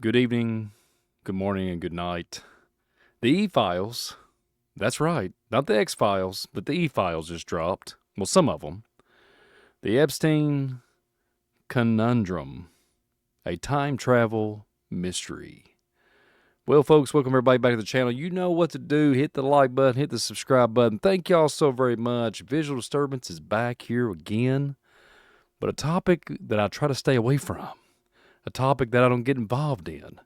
Good evening, good morning, and good night. The E-Files, that's right, not the X-Files, but the E-Files just dropped. Well, some of them. The Epstein Conundrum, a time travel mystery. Well, folks, welcome everybody back to the channel. You know what to do. Hit the like button, hit the subscribe button. Thank y'all so very much. Visual Disturbance is back here again, but a topic that I try to stay away from. A topic that I don't get involved in.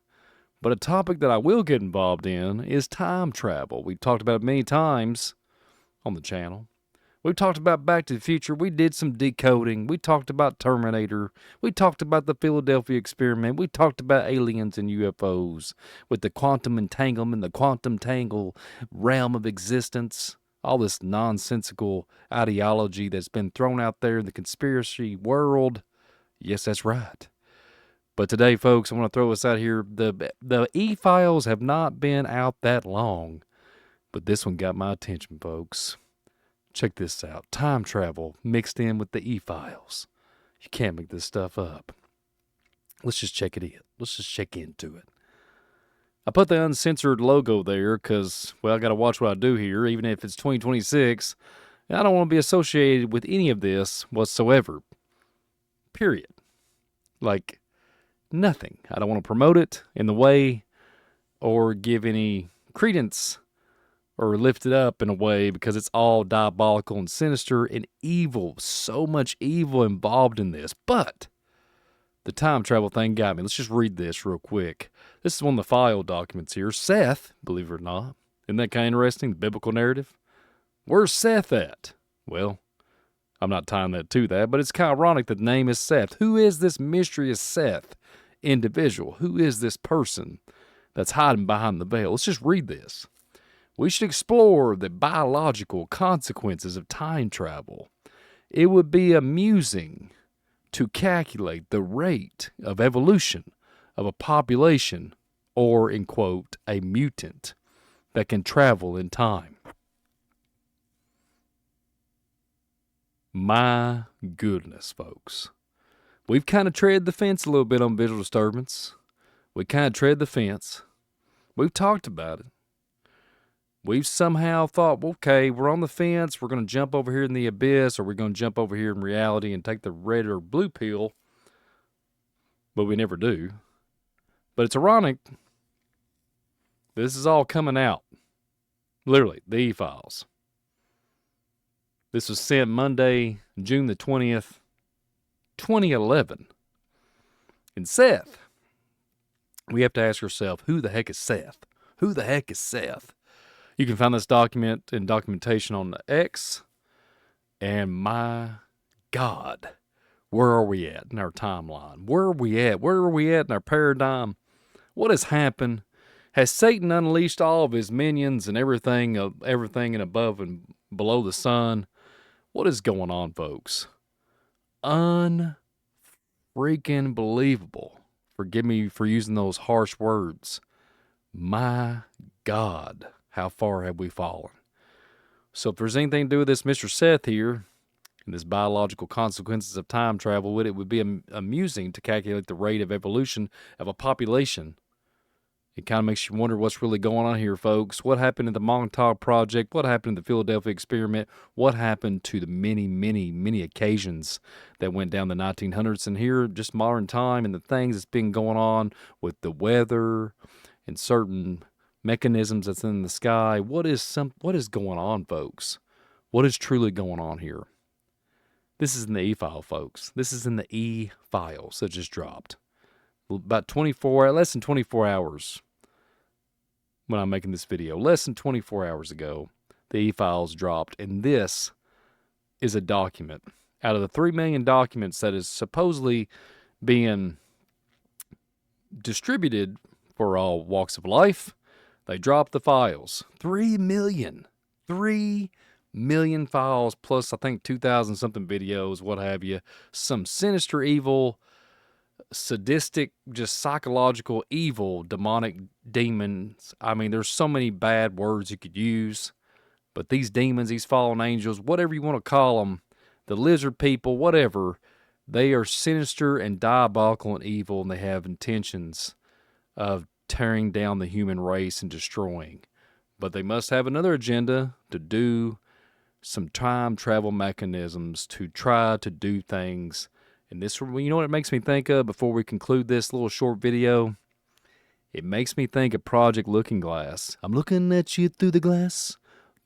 But a topic that I will get involved in is time travel. We've talked about it many times on the channel. We've talked about Back to the Future. We did some decoding. We talked about Terminator. We talked about the Philadelphia experiment. We talked about aliens and UFOs with the quantum entanglement, the quantum tangle realm of existence. All this nonsensical ideology that's been thrown out there in the conspiracy world. Yes, that's right. But today, folks, I want to throw this out here. The E-Files have not been out that long, but this one got my attention, folks. Check this out. Time travel mixed in with the E-Files. You can't make this stuff up. Let's just check it in. Let's just check into it. I put the uncensored logo there because, well, I got to watch what I do here, even if it's 2026. I don't want to be associated with any of this whatsoever. Period. Like, nothing. I don't want to promote it in the way or give any credence or lift it up in a way because it's all diabolical and sinister and evil. So much evil involved in this. But the time travel thing got me. Let's just read this real quick. This is one of the file documents here. Seth, believe it or not. Isn't that kind of interesting? The biblical narrative. Where's Seth at? Well, I'm not tying that to that, but it's kind of ironic that the name is Seth. Who is this mysterious Seth individual? Who is this person that's hiding behind the veil? Let's just read this. We should explore the biological consequences of time travel. It would be amusing to calculate the rate of evolution of a population or, in quote, a mutant that can travel in time. My goodness, folks. We've kind of tread the fence a little bit on visual disturbance. We kind of tread the fence. We've talked about it. We've somehow thought, okay, we're on the fence. We're going to jump over here in the abyss, or we're going to jump over here in reality and take the red or blue pill. But we never do. But it's ironic. This is all coming out. Literally, the E-Files. This was sent Monday, June the 20th, 2011. And Seth, we have to ask ourselves, who the heck is Seth? Who the heck is Seth? You can find this document and documentation on the X. And my God, where are we at in our timeline? Where are we at? Where are we at in our paradigm? What has happened? Has Satan unleashed all of his minions and everything and above and below the sun? What is going on, folks? Unfreaking believable. Forgive me for using those harsh words. My God, how far have we fallen? So if there's anything to do with this Mr. Seth here, and this biological consequences of time travel, it would be amusing to calculate the rate of evolution of a population. It kind of makes you wonder what's really going on here, folks. What happened in the Montauk Project? What happened in the Philadelphia experiment? What happened to the many occasions that went down the 1900s? And here, just modern time and the things that's been going on with the weather and certain mechanisms that's in the sky. What is going on, folks? What is truly going on here? This is in the E-File, folks. This is in the E-Files that just dropped. About less than 24 hours when I'm making this video. Less than 24 hours ago, the E-Files dropped, and this is a document. Out of the 3 million documents that is supposedly being distributed for all walks of life, they dropped the files. 3 million. 3 million files, plus I think 2,000-something videos, what have you. Some sinister evil, sadistic, just psychological evil, demonic demons. I mean, there's so many bad words you could use, but these demons, these fallen angels, whatever you want to call them, the lizard people, whatever, they are sinister and diabolical and evil, and they have intentions of tearing down the human race and destroying. But they must have another agenda to do some time travel mechanisms to try to do things. And this, you know what it makes me think of before we conclude this little short video? It makes me think of Project Looking Glass. I'm looking at you through the glass.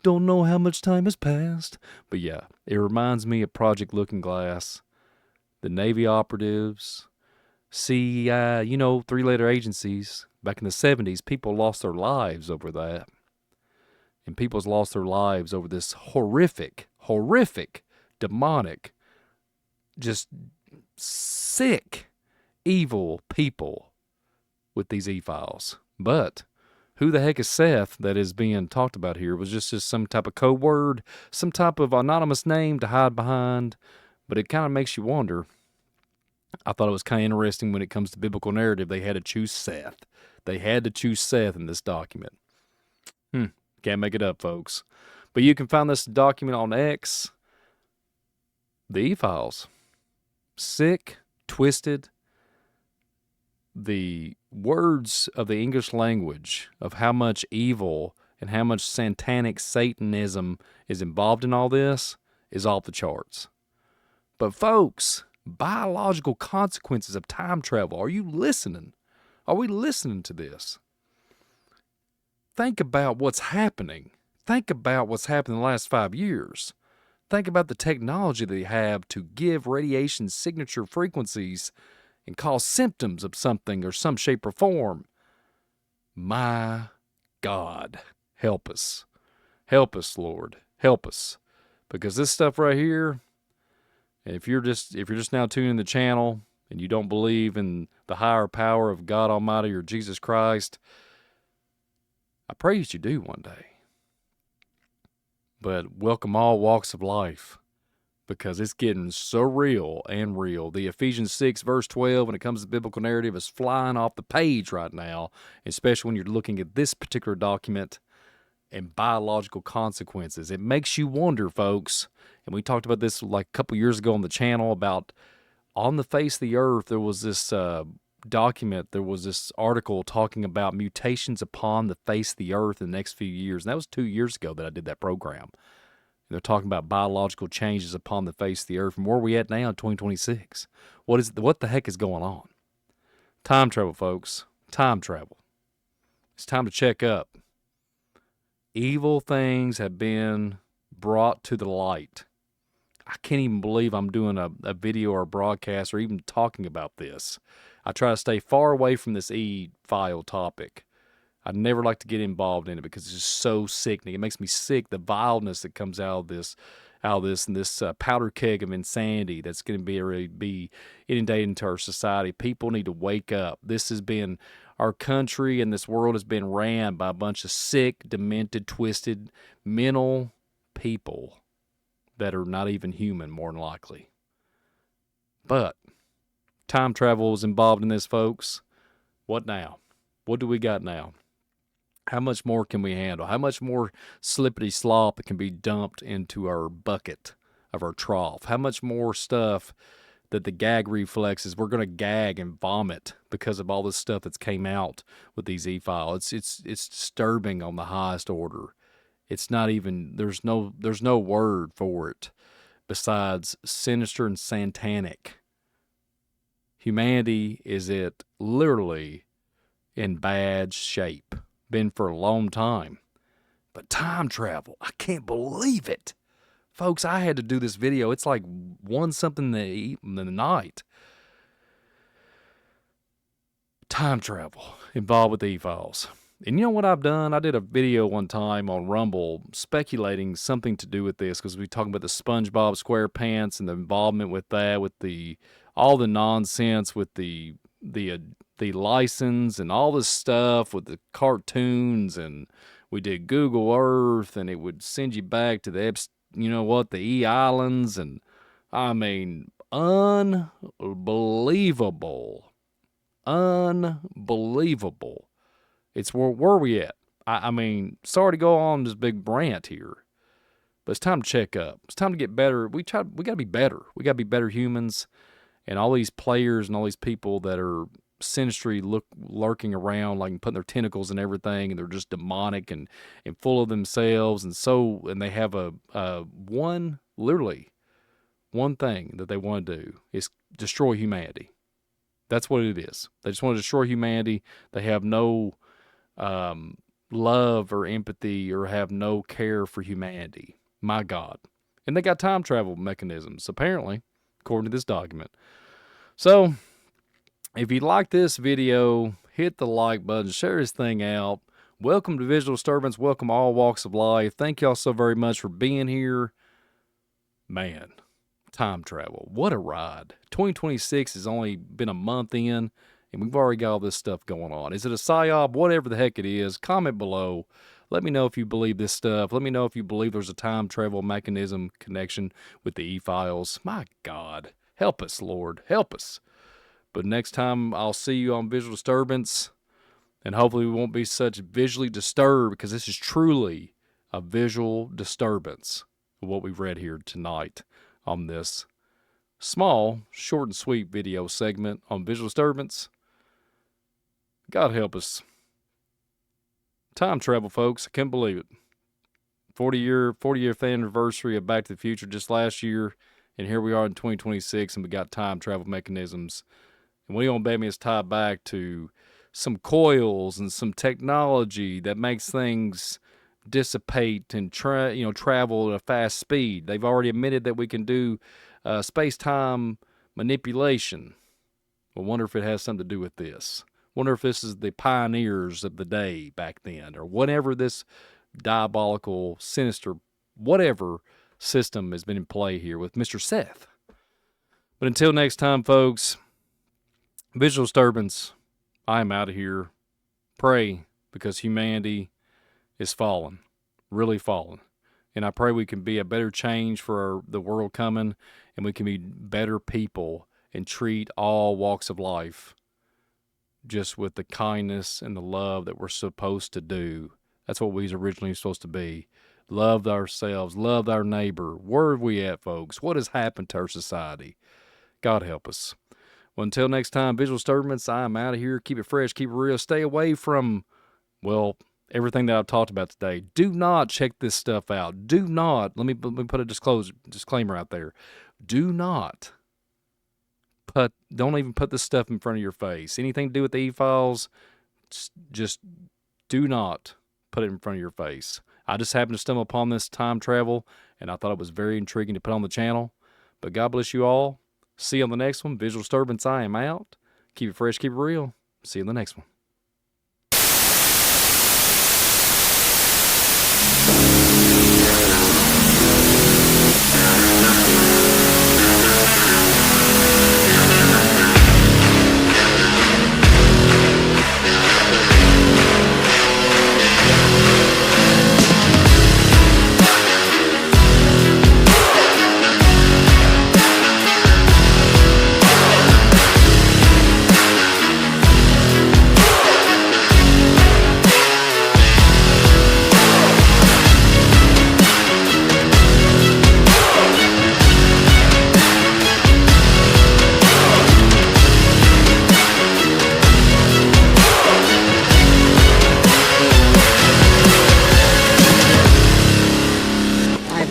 Don't know how much time has passed. But yeah, it reminds me of Project Looking Glass. The Navy operatives, CEI, you know, three-letter agencies. Back in the 70s, people lost their lives over that. And people's lost their lives over this horrific, demonic, just sick, evil people with these e-files. But who the heck is Seth that is being talked about here? Was just some type of code word, some type of anonymous name to hide behind. But it kind of makes you wonder. I thought it was kind of interesting when it comes to biblical narrative, they had to choose Seth. They had to choose Seth in this document. Can't make it up, folks. But you can find this document on X. The e-files. Sick, twisted. The words of the English language of how much evil and how much satanic Satanism is involved in all this is off the charts. But folks, biological consequences of time travel. Are you listening? Are we listening to this? Think about what's happening. Think about what's happened in the last 5 years. Think about the technology they have to give radiation signature frequencies and cause symptoms of something or some shape or form. My God, help us. Help us, Lord. Help us. Because this stuff right here, if you're just now tuning the channel and you don't believe in the higher power of God Almighty or Jesus Christ, I pray that you do one day. But welcome all walks of life, because it's getting so real and real. The Ephesians 6 verse 12, when it comes to biblical narrative, is flying off the page right now, especially when you're looking at this particular document and biological consequences. It makes you wonder, folks, and we talked about this like a couple years ago on the channel about on the face of the earth, there was this document, there was this article talking about mutations upon the face of the earth in the next few years. And that was 2 years ago that I did that program. They're talking about biological changes upon the face of the earth. And where are we at now in 2026? What the heck is going on? Time travel, folks. Time travel. It's time to check up. Evil things have been brought to the light. I can't even believe I'm doing a video or a broadcast or even talking about this. I try to stay far away from this e-file topic. I never like to get involved in it because it's just so sickening. It makes me sick, the vileness that comes out of this and this powder keg of insanity that's going to be inundated into our society. People need to wake up. This has been, our country and this world has been ran by a bunch of sick, demented, twisted, mental people that are not even human, more than likely. But time travel is involved in this, folks. What now? What do we got now? How much more can we handle? How much more slippity slop can be dumped into our bucket of our trough? How much more stuff that the gag reflexes, we're going to gag and vomit because of all this stuff that's came out with these e-files. It's disturbing on the highest order. It's not even, there's no word for it besides sinister and satanic. Humanity is literally in bad shape. Been for a long time. But time travel, I can't believe it. Folks, I had to do this video. It's like 1 something in the night. Time travel involved with e-files. And you know what I've done? I did a video one time on Rumble speculating something to do with this because we talking about the SpongeBob SquarePants and the involvement with that, with all the nonsense with the license and all this stuff with the cartoons, and we did Google Earth and it would send you back to the E Islands, and I mean unbelievable. It's where are we at? I mean, sorry to go on this big rant here, but it's time to check up. It's time to get better. We got to be better. We got to be better humans, and all these players and all these people that are sinistry lurking around, like putting their tentacles and everything, and they're just demonic and full of themselves, and they have literally one thing that they want to do is destroy humanity. That's what it is. They just want to destroy humanity. They have no love or empathy or have no care for humanity. My God. And they got time travel mechanisms, apparently, according to this document. So, if you like this video, hit the like button, share this thing out. Welcome to Visual Disturbance. Welcome all walks of life. Thank y'all so very much for being here. Man, time travel. What a ride. 2026 has only been a month in, and we've already got all this stuff going on. Is it a psyop? Whatever the heck it is, comment below. Let me know if you believe this stuff. Let me know if you believe there's a time travel mechanism connection with the E-Files. My God. Help us, Lord. Help us. But next time, I'll see you on Visual Disturbance, and hopefully we won't be such visually disturbed, because this is truly a visual disturbance of what we've read here tonight on this small, short and sweet video segment on Visual Disturbance. God help us. Time travel, folks. I can't believe it. 40th anniversary of Back to the Future just last year, and here we are in 2026, and we got time travel mechanisms. And what you don't bet me is tied back to some coils and some technology that makes things dissipate and travel at a fast speed. They've already admitted that we can do space-time manipulation. I wonder if it has something to do with this. Wonder if this is the pioneers of the day back then, or whatever this diabolical, sinister, whatever system has been in play here with Mr. Seth. But until next time, folks, Visual Disturbance, I am out of here. Pray, because humanity is fallen, really fallen. And I pray we can be a better change for the world coming, and we can be better people and treat all walks of life just with the kindness and the love that we're supposed to do. That's what we originally supposed to be. Love ourselves, love our neighbor. Where are we at, folks? What has happened to our society? God help us. Well, until next time, Visual Disturbance, I am out of here. Keep it fresh, keep it real. Stay away from, well, everything that I've talked about today. Do not check this stuff out. Do not, let me put a disclaimer out there. Do not don't even put this stuff in front of your face. Anything to do with the E-Files, just do not put it in front of your face. I just happened to stumble upon this time travel, and I thought it was very intriguing to put on the channel. But God bless you all. See you on the next one. Visual Disturbance, I am out. Keep it fresh, keep it real. See you on the next one.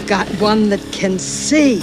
Got one that can see.